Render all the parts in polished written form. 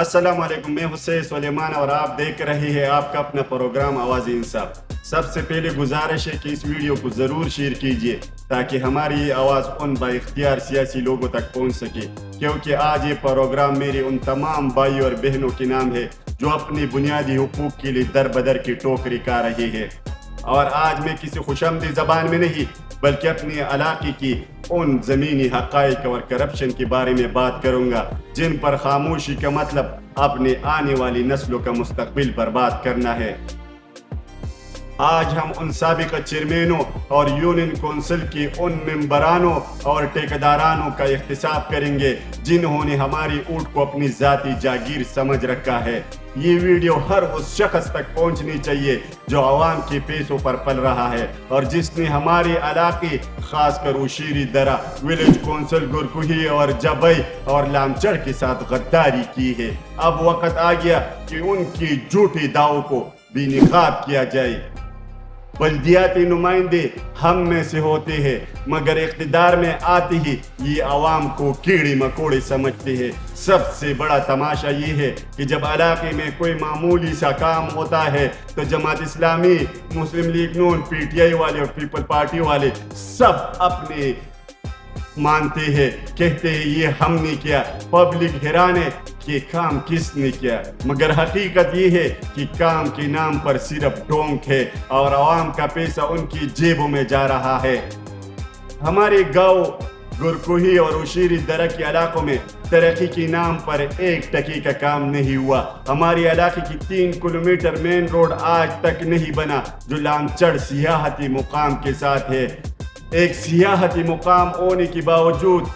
السلام علیکم، میں حسین سلیمان اور آپ دیکھ رہے ہیں آپ کا اپنا پروگرام آواز انصاف۔ سب سے پہلے گزارش ہے کہ اس ویڈیو کو ضرور شیئر کیجئے تاکہ ہماری یہ آواز ان با اختیار سیاسی لوگوں تک پہنچ سکے، کیونکہ آج یہ پروگرام میرے ان تمام بھائی اور بہنوں کے نام ہے جو اپنی بنیادی حقوق کے لیے در بدر کی ٹوکری کھا رہے ہیں۔ اور آج میں کسی خوشامدی زبان میں نہیں بلکہ اپنے علاقے کی ان زمینی حقائق اور کرپشن کے بارے میں بات کروں گا جن پر خاموشی کا مطلب اپنے آنے والی نسلوں کا مستقبل برباد کرنا ہے۔ آج ہم ان سابق چیئرمینوں اور یونین کونسل کے ان ممبرانوں اور ٹھیکیدارانوں کا احتساب کریں گے جنہوں نے ہماری اونٹ کو اپنی ذاتی جاگیر سمجھ رکھا ہے۔ یہ ویڈیو ہر اس شخص تک پہنچنی چاہیے جو عوام کے پیسوں پر پل رہا ہے اور جس نے ہمارے علاقے خاص کر اوشیری درہ، ویلیج کونسل گرکوہی اور جبئی اور لامچڑ کے ساتھ غداری کی ہے۔ اب وقت آ گیا کہ ان کی جھوٹی دعووں کو بے نقاب کیا جائے۔ بلدیاتی نمائندے ہم میں سے ہوتے ہیں مگر اقتدار میں آتے ہی یہ عوام کو کیڑے مکوڑے سمجھتے ہیں۔ سب سے بڑا تماشا یہ ہے کہ جب علاقے میں کوئی معمولی سا کام ہوتا ہے تو جماعت اسلامی، مسلم league known, P T I والے اور پیپل پارٹی والے سب اپنے مانتے ہیں، کہتے ہیں یہ ہم نے کیا۔ پبلک حیران ہے کہ کام کس نے کیا، مگر حقیقت یہ ہے کہ کام کے نام پر صرف ڈونک ہے اور عوام کا پیسہ ان کی جیبوں میں جا رہا ہے۔ ہمارے گاؤں گرکوہی اور اوشیری درہ کے علاقوں میں ترقی کے نام پر ایک ٹکی کا کام نہیں ہوا۔ ہمارے علاقے کی 3 کلومیٹر مین روڈ آج تک نہیں بنا جو لامچڑ سیاحتی مقام کے ساتھ ہے۔ ایک سیاحتی مقام ہونے کے باوجود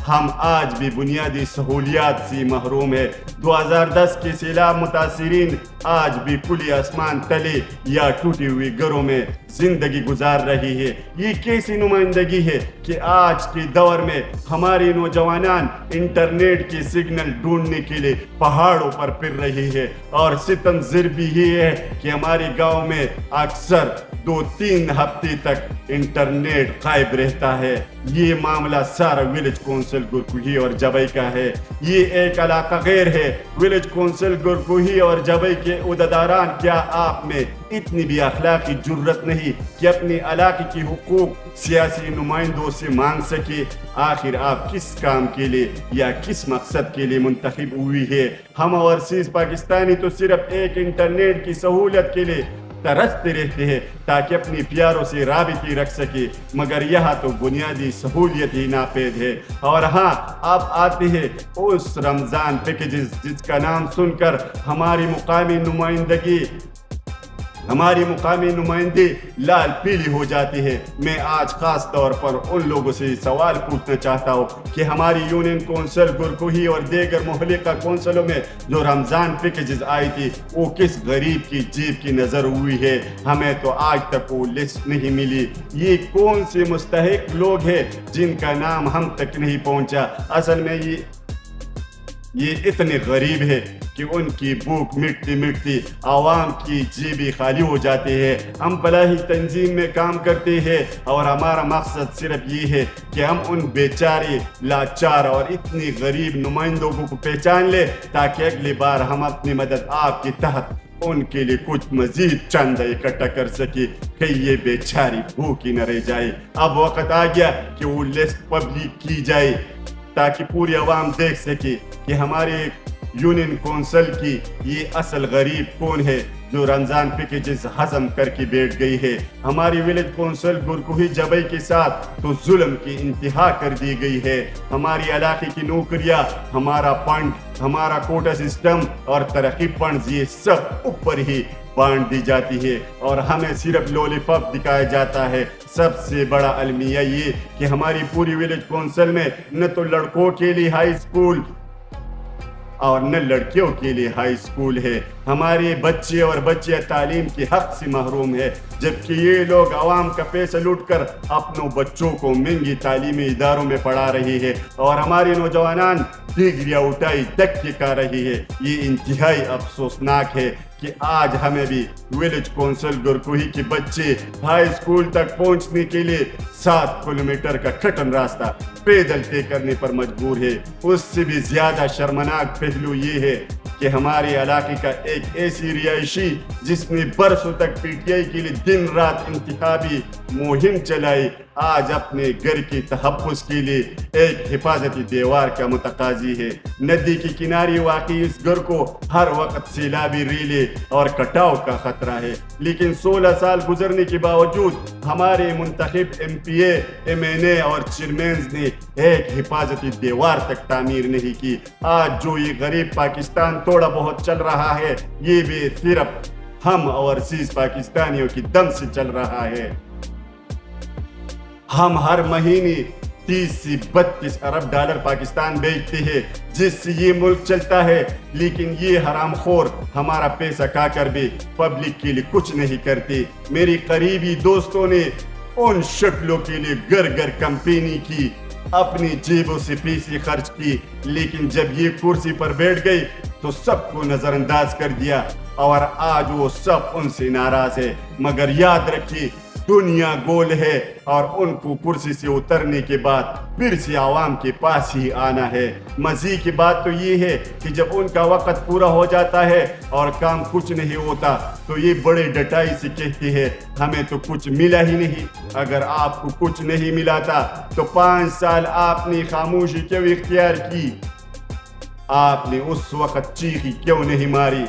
ہم آج بھی بنیادی سہولیات سے محروم ہیں۔ 2010 کے سیلاب متاثرین آج بھی کھلے آسمان تلے یا ٹوٹے ہوئے گھروں میں زندگی گزار رہی ہے۔ یہ کیسی نمائندگی ہے کہ آج کے دور میں ہمارے نوجوانان انٹرنیٹ کے سگنل ڈھونڈنے کے لیے پہاڑوں پر پھر رہی ہے، اور ستم زر بھی یہ ہے کہ ہمارے گاؤں میں اکثر 2-3 ہفتے تک انٹرنیٹ غائب رہتا ہے۔ یہ معاملہ سارا ویلیج کونسل گرکوہی اور جبئی کا ہے۔ یہ ایک علاقہ غیر ہے۔ ویلیج کونسل گرکوہی اور جبئی کے عہدیداران، کیا آپ میں اتنی بھی اخلاقی جرت نہیں کہ اپنے علاقے کی حقوق سیاسی نمائندوں سے مانگ سکے؟ آخر آپ کس کام کے لیے یا کس مقصد کے لیے منتخب ہوئی ہے؟ ہم اوورسیز پاکستانی تو صرف ایک انٹرنیٹ کی سہولت کے لیے ترستے رہتے ہیں تاکہ اپنی پیاروں سے رابطے رکھ سکے، مگر یہاں تو بنیادی سہولیت ہی ناپید ہے۔ اور ہاں، اب آتے ہیں اس رمضان پیکیجز جس کا نام سن کر ہماری مقامی نمائندے لال پیلی ہو جاتی ہے۔ میں آج خاص طور پر ان لوگوں سے سوال پوچھنا چاہتا ہوں کہ ہماری یونین کونسل گرکوہی اور دیگر محلقہ کونسلوں میں جو رمضان پیکیجز آئی تھی وہ کس غریب کی جیب کی نظر ہوئی ہے؟ ہمیں تو آج تک وہ لسٹ نہیں ملی۔ یہ کون سے مستحق لوگ ہیں جن کا نام ہم تک نہیں پہنچا؟ اصل میں یہ اتنے غریب ہے کہ ان کی بھوک مٹتی عوام کی جیبیں خالی ہو جاتی ہے۔ ہم فلاحی تنظیم میں کام کرتے ہیں اور ہمارا مقصد صرف یہ ہے کہ ہم ان بیچارے، لاچار اور اتنی غریب نمائندوں کو پہچان لیں تاکہ اگلی بار ہم اپنی مدد آپ کے تحت ان کے لیے کچھ مزید چندہ اکٹھا کر سکے کہ یہ بیچاری بھوکی نہ رہ جائے۔ اب وقت آ گیا کہ وہ لسٹ پبلک کی جائے تاکہ پوری عوام دیکھ سکے کہ ہمارے یونین کونسل کی یہ اصل غریب کون ہے جو رمضان پیکیجز ہضم کر کے بیٹھ گئی ہے۔ ہماری ویلیج کونسل گرکوہی جبئی کے ساتھ تو ظلم کی انتہا کر دی گئی ہے۔ ہماری علاقے کی نوکریاں، ہمارا فنڈ، ہمارا کوٹا سسٹم اور ترقی فنڈز یہ سب اوپر ہی بانٹ دی جاتی ہے اور ہمیں صرف لولی پاپ دکھایا جاتا ہے۔ سب سے بڑا المیہ یہ کہ ہماری پوری ویلیج کونسل میں نہ تو لڑکوں کے لیے ہائی اسکول اور نہ لڑکیوں کے لیے ہائی اسکول ہے۔ ہمارے بچے اور بچیاں تعلیم کے حق سے محروم ہے، جبکہ یہ لوگ عوام کا پیسہ لوٹ کر اپنوں بچوں کو مہنگی تعلیمی اداروں میں پڑھا رہی ہے اور ہمارے نوجوانان ڈگریاں اٹھائی دھکے کھا رہی ہے۔ یہ انتہائی افسوسناک ہے کہ آج ہمیں بھی ولیج کونسل گرکوہی کے بچے ہائی اسکول تک پہنچنے کے لیے 7 کلومیٹر کا کٹن راستہ پیدل طے کرنے پر مجبور ہے۔ اس سے بھی زیادہ شرمناک پہلو یہ ہے کہ ہمارے علاقے کا ایک ایسی رہائشی جس نے برسوں تک پی ٹی آئی کے لیے دن رات انتخابی مہم چلائی، آج اپنے گھر کے تحفظ کے لیے ایک حفاظتی دیوار کا متقاضی ہے۔ ندی کے کنارے واقع اس گھر کو ہر وقت سیلابی ریلے اور کٹاؤ کا خطرہ ہے، لیکن 16 سال گزرنے کے باوجود ہمارے منتخب ایم پی اے، ایم این اے اور چیئرمینز نے ایک حفاظتی دیوار تک تعمیر نہیں کی۔ آج جو یہ غریب پاکستان تھوڑا بہت چل رہا ہے، یہ بھی صرف ہم اوورسیز پاکستانیوں کی دم سے چل رہا ہے۔ ہم ہر مہینے 30 سے 32 ارب ڈالر پاکستان بھیجتے ہیں جس سے یہ ملک چلتا ہے، لیکن یہ حرام خور ہمارا پیسہ کھا کر بھی پبلک کے لیے کچھ نہیں کرتے۔ میری قریبی دوستوں نے ان شکلوں کے لیے گھر گھر کمپینی کی، اپنی جیبوں سے پیسے خرچ کی، لیکن جب یہ کرسی پر بیٹھ گئی تو سب کو نظر انداز کر دیا، اور آج وہ سب ان سے ناراض ہے۔ مگر یاد رکھیے، دنیا گول ہے اور ان کو کرسی سے اترنے کے بعد پھر سے عوام کے پاس ہی آنا ہے۔ مزید کی بات تو یہ ہے کہ جب ان کا وقت پورا ہو جاتا ہے اور کام کچھ نہیں ہوتا تو یہ بڑے ڈٹائی سے کہتے ہیں ہمیں تو کچھ ملا ہی نہیں۔ اگر آپ کو کچھ نہیں ملا تھا تو 5 سال آپ نے خاموشی کیوں اختیار کی؟ آپ نے اس وقت چیخی کیوں نہیں ماری؟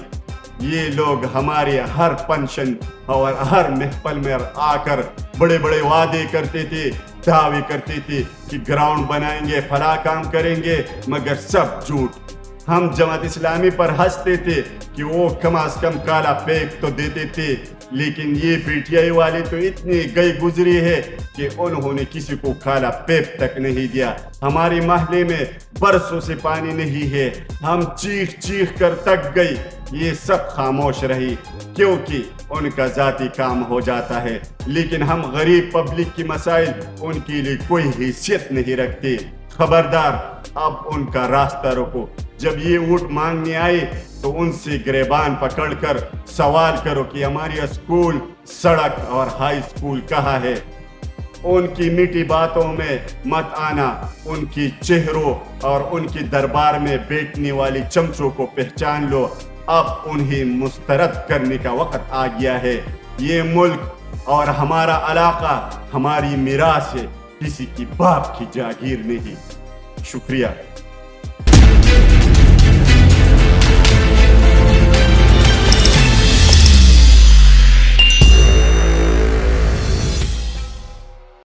یہ لوگ ہمارے ہر پنشن اور ہر محفل میں آ کر بڑے بڑے وعدے کرتے تھے، دعوے کرتے تھے کہ گراؤنڈ بنائیں گے، فلاں کام کریں گے، مگر سب جھوٹ۔ ہم جماعت اسلامی پر ہنستے تھے کہ وہ کم از کم کالا پیک تو دیتے تھے، لیکن یہ پی ٹی آئی والے تو اتنے گئے گزرے ہیں کہ انہوں نے کسی کو کالا پیپ تک نہیں دیا۔ ہمارے محلے میں برسوں سے پانی نہیں ہے، ہم چیخ چیخ کر تک گئی، یہ سب خاموش رہی کیونکہ ان کا ذاتی کام ہو جاتا ہے، لیکن ہم غریب پبلک کی مسائل ان کے لیے کوئی حیثیت نہیں رکھتے۔ خبردار، اب ان کا راستہ روکو۔ جب یہ ووٹ مانگنے آئے تو ان سے گریبان پکڑ کر سوال کرو کہ ہماری اسکول، سڑک اور ہائی اسکول کہاں ہے۔ ان کی میٹھی باتوں میں مت آنا، ان کی چہروں اور ان کی دربار میں بیٹھنے والی چمچوں کو پہچان لو۔ اب انہیں مسترد کرنے کا وقت آ گیا ہے۔ یہ ملک اور ہمارا علاقہ ہماری میراث ہے، کسی کی باپ کی جاگیر نہیں۔ شکریہ۔